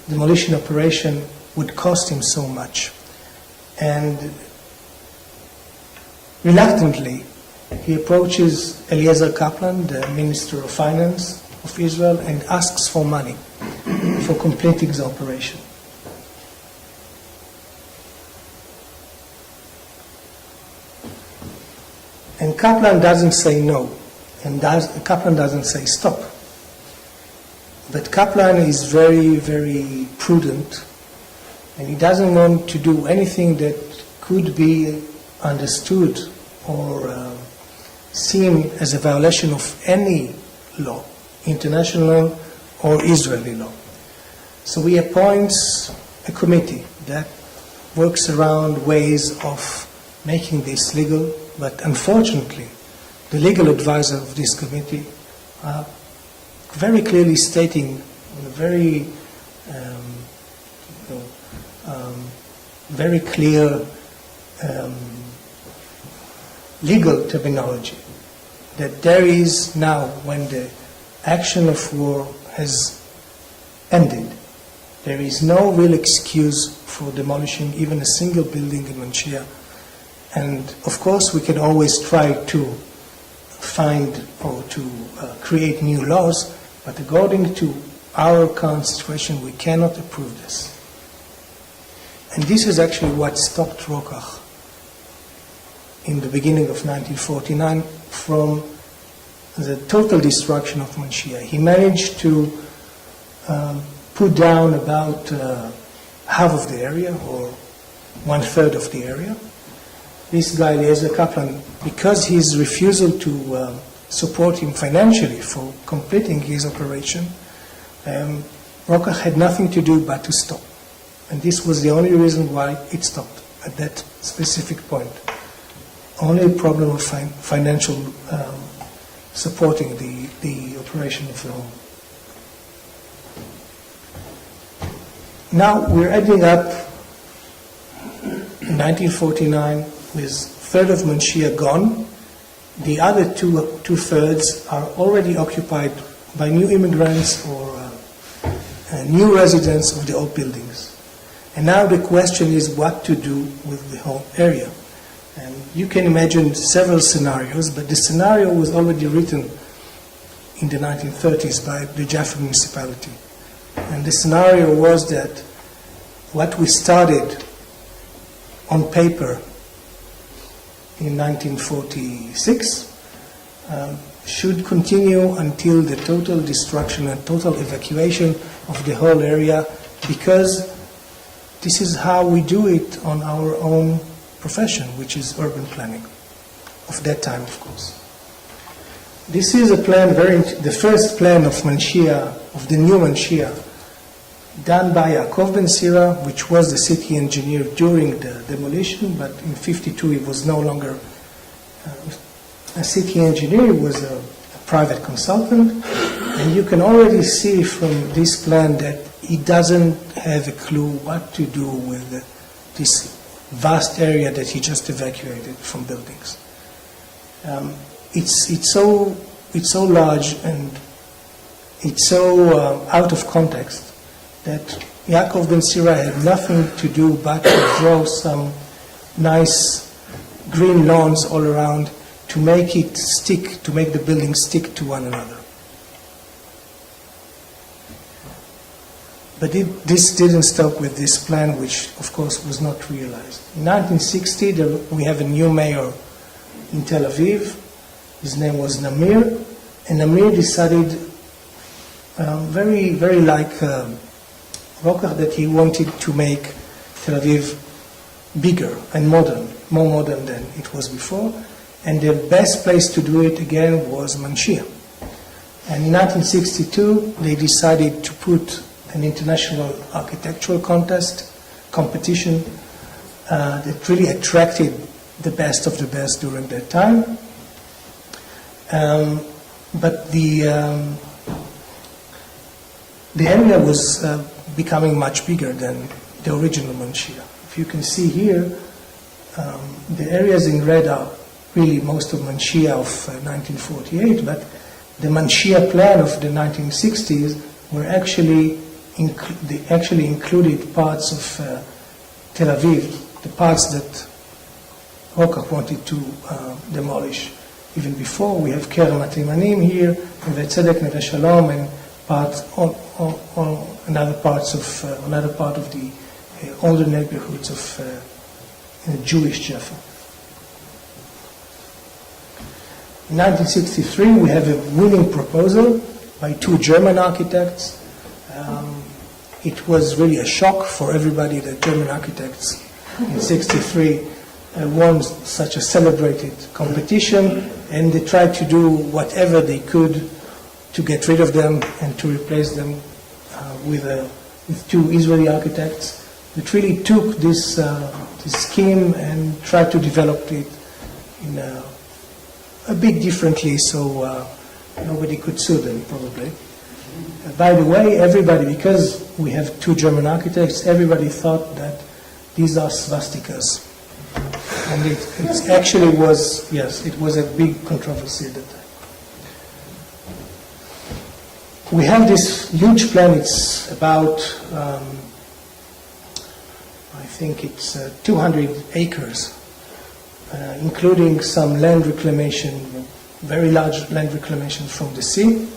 demolition operation would cost him so much. And reluctantly, he approaches Eliezer Kaplan, the Minister of Finance of Israel, and asks for money for completing the operation. And Kaplan doesn't say no, and Kaplan doesn't say stop. But Kaplan is very, very prudent, and he doesn't want to do anything that could be understood or seen as a violation of any law, international or Israeli law. So he appoints a committee that works around ways of making this legal, but unfortunately, the legal advisor of this committee very clearly stating in a very, very clear legal terminology that there is now, when the action of war has ended, there is no real excuse for demolishing even a single building in Manschieh. And of course, we can always try to find or to create new laws, but according to our current situation, we cannot approve this. And this is actually what stopped Rokach in the beginning of 1949 from the total destruction of Manschieh. He managed to put down about half of the area, or 1/3 of the area. This guy, Eliezer Kaplan, because his refusal to support him financially for completing his operation, Rokach had nothing to do but to stop. And this was the only reason why it stopped at that specific point. Only a problem of financial supporting the operation of the home. Now we're ending up in 1949 with 1/3 of Manschieh gone. The other 2/3 are already occupied by new immigrants or new residents of the old buildings. And now the question is what to do with the whole area. And you can imagine several scenarios, but the scenario was already written in the 1930s by the Jaffa municipality. And the scenario was that what we started on paper in 1946 should continue until the total destruction and total evacuation of the whole area, because this is how we do it on our own profession, which is urban planning, of that time, of course. This is a plan, the first plan of Manschieh, of the new Manschieh, done by Yaakov Ben Sira, which was the city engineer during the demolition, but in 1952 he was no longer a city engineer, he was a private consultant. And you can already see from this plan that he doesn't have a clue what to do with this vast area that he just evacuated from buildings. It's so large and it's so out of context that Yaakov Ben Sira had nothing to do but to draw some nice green lawns all around to make it stick, to make the buildings stick to one another. But this didn't stop with this plan, which of course was not realized. In 1960, we have a new mayor in Tel Aviv. His name was Namir, and Namir decided, very, very like Rokach, that he wanted to make Tel Aviv bigger and modern, more modern than it was before. And the best place to do it again was Manschieh. And in 1962, they decided to put an international architectural competition that really attracted the best of the best during that time. But the area was becoming much bigger than the original Manschieh. If you can see here, the areas in red are really most of Manschieh of 1948, but the Manschieh plan of the 1960s were actually included parts of Tel Aviv, the parts that Rokach wanted to demolish. even before. We have Kerem Ateimanim here, Neve Tzedek, Neve Shalom, and another part of the older neighborhoods of Jewish Jaffa. In 1963, we have a winning proposal by two German architects. It was really a shock for everybody that German architects in 1963 won such a celebrated competition, and they tried to do whatever they could to get rid of them and to replace them with two Israeli architects that really took this scheme and tried to develop it in a bit differently, so nobody could sue them, probably. By the way, everybody, because we have two German architects, everybody thought that these are swastikas. And it actually was, yes, it was a big controversy at that time. We have this huge plan. It's about, I think it's 200 acres, including some land reclamation, very large land reclamation from the sea.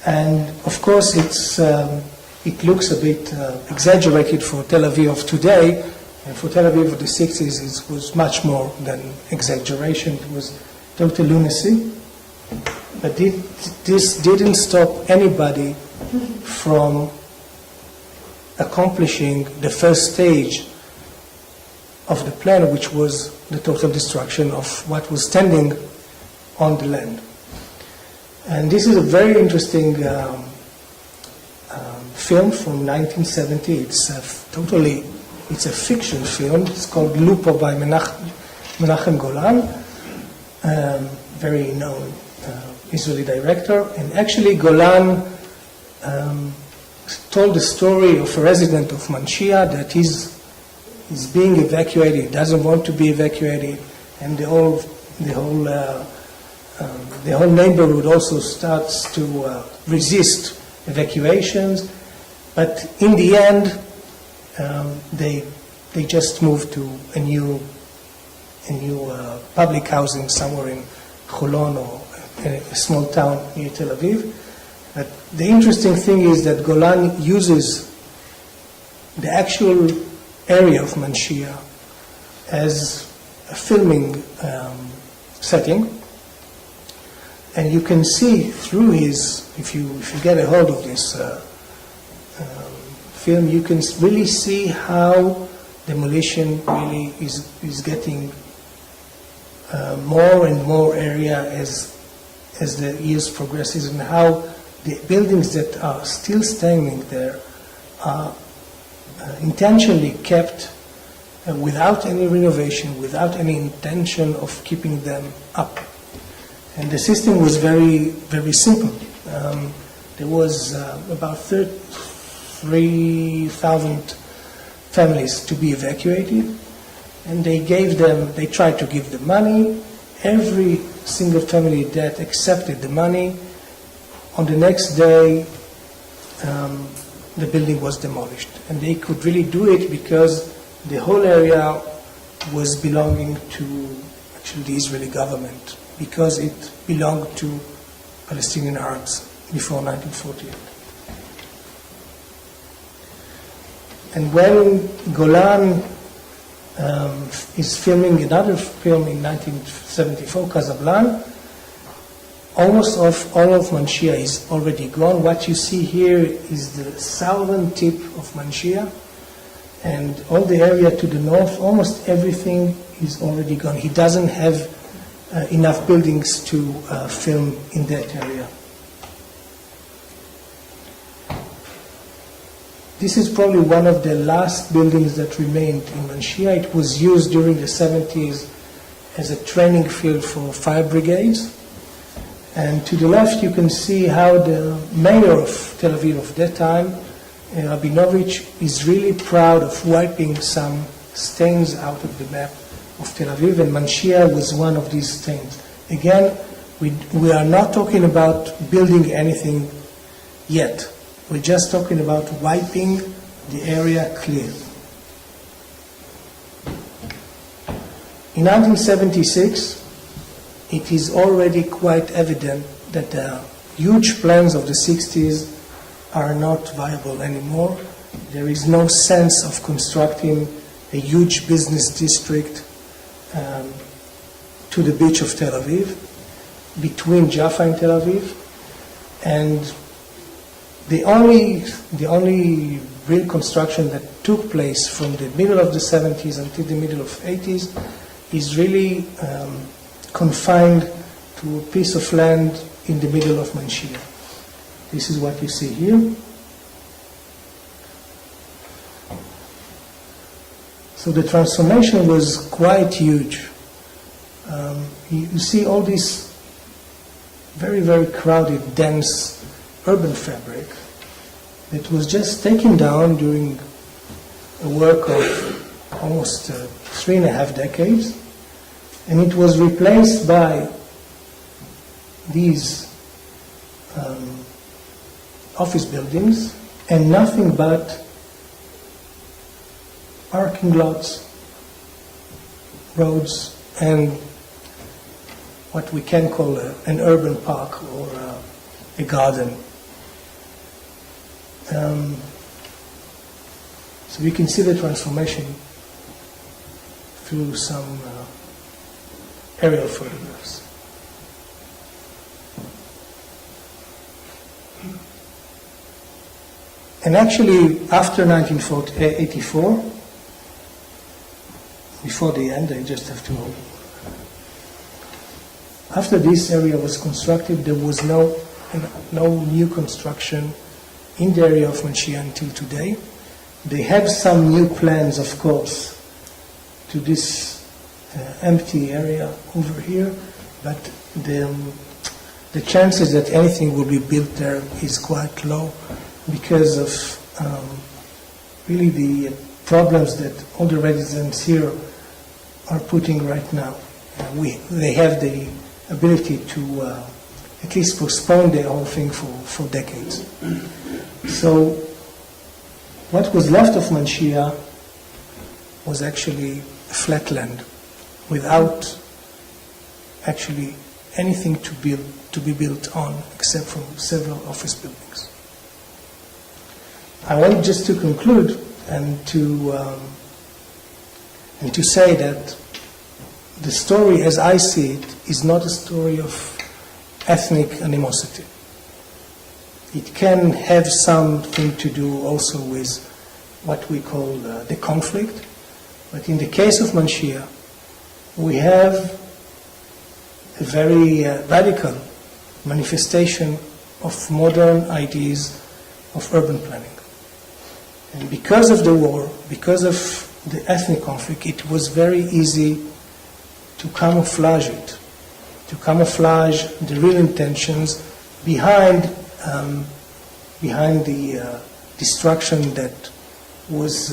And of course, it looks a bit exaggerated for Tel Aviv of today, and for Tel Aviv of the 60s, it was much more than exaggeration. It was total lunacy. But this didn't stop anybody from accomplishing the first stage of the plan, which was the total destruction of what was standing on the land. And this is a very interesting film from 1970. It's a fiction film. It's called Lupo by Menachem Golan, very known Israeli director. And actually Golan told the story of a resident of Manschieh that he's being evacuated, doesn't want to be evacuated, and the whole neighborhood also starts to resist evacuations. But in the end, they just moved to a new public housing somewhere in Holon or a small town near Tel Aviv. But the interesting thing is that Golan uses the actual area of Manschieh as a filming setting. And you can see through his, if you get a hold of this film, you can really see how demolition really is getting more and more area as the years progresses, and how the buildings that are still standing there are intentionally kept without any renovation, without any intention of keeping them up. And the system was very, very simple. There was about 3,000 families to be evacuated, and they tried to give them money. Every single family that accepted the money, on the next day, the building was demolished. And they could really do it because the whole area was belonging to actually the Israeli government, because it belonged to Palestinian Arabs before 1948. And when Golan is filming another film in 1974, Casablanca, almost all of Manschieh is already gone. What you see here is the southern tip of Manschieh, and all the area to the north, almost everything is already gone. He doesn't have enough buildings to film in that area. This is probably one of the last buildings that remained in Manschieh. It was used during the 70s as a training field for fire brigades. And to the left you can see how the mayor of Tel Aviv of that time, Rabinovich, is really proud of wiping some stains out of the map of Tel Aviv, and Manschieh was one of these stains. Again, we are not talking about building anything yet. We're just talking about wiping the area clear. In 1976, it is already quite evident that the huge plans of the 60s are not viable anymore. There is no sense of constructing a huge business district to the beach of Tel Aviv, between Jaffa and Tel Aviv, and the only real construction that took place from the middle of the 70s until the middle of 80s is really confined to a piece of land in the middle of Manschieh. This is what you see here. So the transformation was quite huge. You see all this very, very crowded, dense urban fabric that was just taken down during a work of almost 3.5 decades, and it was replaced by these office buildings and nothing but parking lots, roads, and what we can call an urban park or a garden. So we can see the transformation through some aerial photographs. And actually, after 1984, before the end, I just have to... After this area was constructed, there was no new construction in the area of Manschieh until today. They have some new plans, of course, to this empty area over here, but the chances that anything will be built there is quite low because of really the problems that all the residents here are putting right now. They have the ability to at least postpone the whole thing for decades. So what was left of Manschieh was actually a flat land without actually anything to be built on except for several office buildings. I want just to conclude and to say that the story as I see it is not a story of ethnic animosity. It can have something to do also with what we call the conflict, but in the case of Manschieh, we have a very radical manifestation of modern ideas of urban planning. And because of the war, because of the ethnic conflict, it was very easy to camouflage it, to camouflage the real intentions behind the destruction that was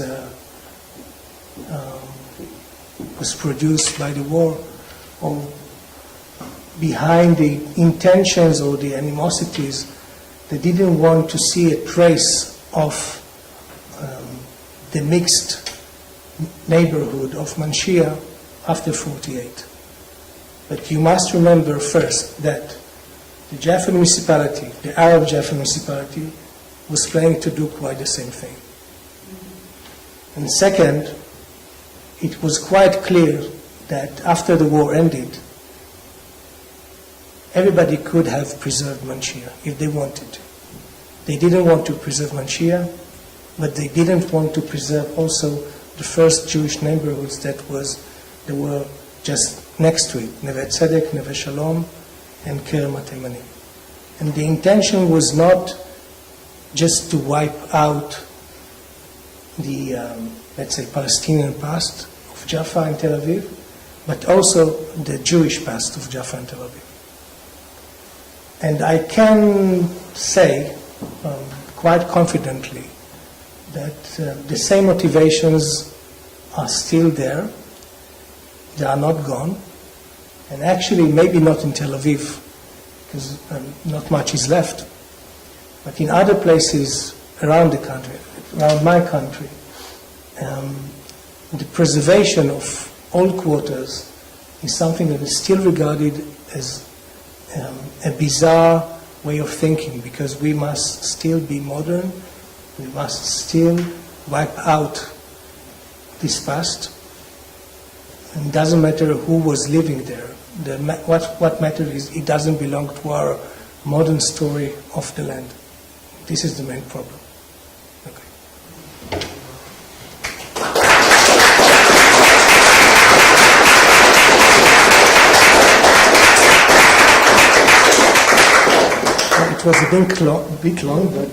produced by the war, or behind the intentions or the animosities. They didn't want to see a trace of the mixed neighborhood of Manschieh after 48. But you must remember first that the Jaffa municipality, the Arab Jaffa municipality, was planning to do quite the same thing. And second, it was quite clear that after the war ended, everybody could have preserved Manschieh if they wanted to. They didn't want to preserve Manschieh, but they didn't want to preserve also the first Jewish neighborhoods that were just next to it, Neve Tzedek, Neve Shalom, and Kerem HaTeimanim. And the intention was not just to wipe out the, let's say, Palestinian past of Jaffa and Tel Aviv, but also the Jewish past of Jaffa and Tel Aviv. And I can say quite confidently that the same motivations are still there. They are not gone. And actually, maybe not in Tel Aviv, because not much is left. But in other places around the country, around my country, the preservation of old quarters is something that is still regarded as a bizarre way of thinking, because we must still be modern, we must still wipe out this past. And it doesn't matter who was living there. What matters is it doesn't belong to our modern story of the land. This is the main problem. Okay. It was a bit long, but